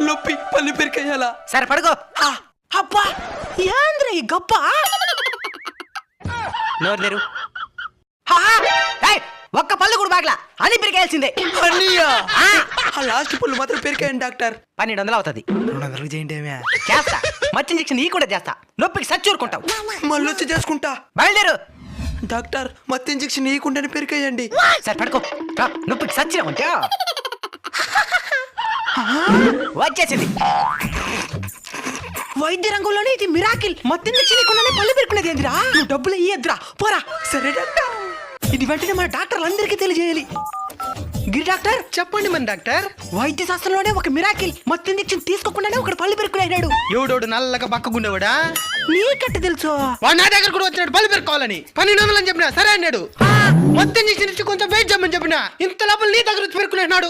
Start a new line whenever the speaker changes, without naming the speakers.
పళ్ళొప్పి పళ్ళు పెరికేయాలా?
సరే పడుకో.
అబ్బా ఏంద్ర ఈ గప్ప?
నోరు తెరు. ఒక్క పళ్ళు కూడా బాగలా అని పెరికేయాల్సిందే.
అన్నయ్యా ఆ లాస్ట్ పళ్ళు మాత్రం పెరికాయండి డాక్టర్.
1200 అవుతుంది.
200 చేయండి.
చేస్తా. మచ్చి ఇంజక్షన్ ఈ కూడా చేస్తా. నొప్పికి సచ్చూరుకుంటావు.
మళ్ళీ వచ్చి చేసుకుంటా.
బయలుదేరు.
డాక్టర్ మత్తు ఇంజక్షన్ ఇవ్వకుండానే పెరికాయండి.
సరే పడుకో. నొప్పికి సచ్చిన ఉంటే వచ్చేసింది.
వైద్య రంగంలోనే ఇది మిరాకిల్. మత్తు ఇంజక్షన్ ఇవ్వకుండానే పళ్ళు పెరుకునేది ఏందిరా? నువ్వు డబ్బులు ఇయ్యద్దురా పోరా. సరే డాక్టర్, ఇది వెంటనే మన డాక్టర్లు అందరికీ తెలియజేయాలి. గిరి డాక్టర్
చెప్పండి మన డాక్టర్.
వైద్య శాస్త్రంలోనే ఒక మిరాకిల్. మత్తు ఇంజక్షన్ తీసుకోకుండానే ఒకడు పళ్ళు పెరుకునేనాడు.
ఎవడోడు నల్లగా పక్కగుండేవాడా?
నీకట్ట తెలుసు?
వాడు నా దగ్గర కూడా వచ్చినాడు పళ్ళు పెరుకోవాలని. 1200 అని చెప్పినా సరే అన్నాడు. మొత్తం చేసి కొంచెం వెయిట్ చేయమని చెప్పినా ఇంత లోపల నీ దగ్గర వచ్చి పెరుకునేనాడు.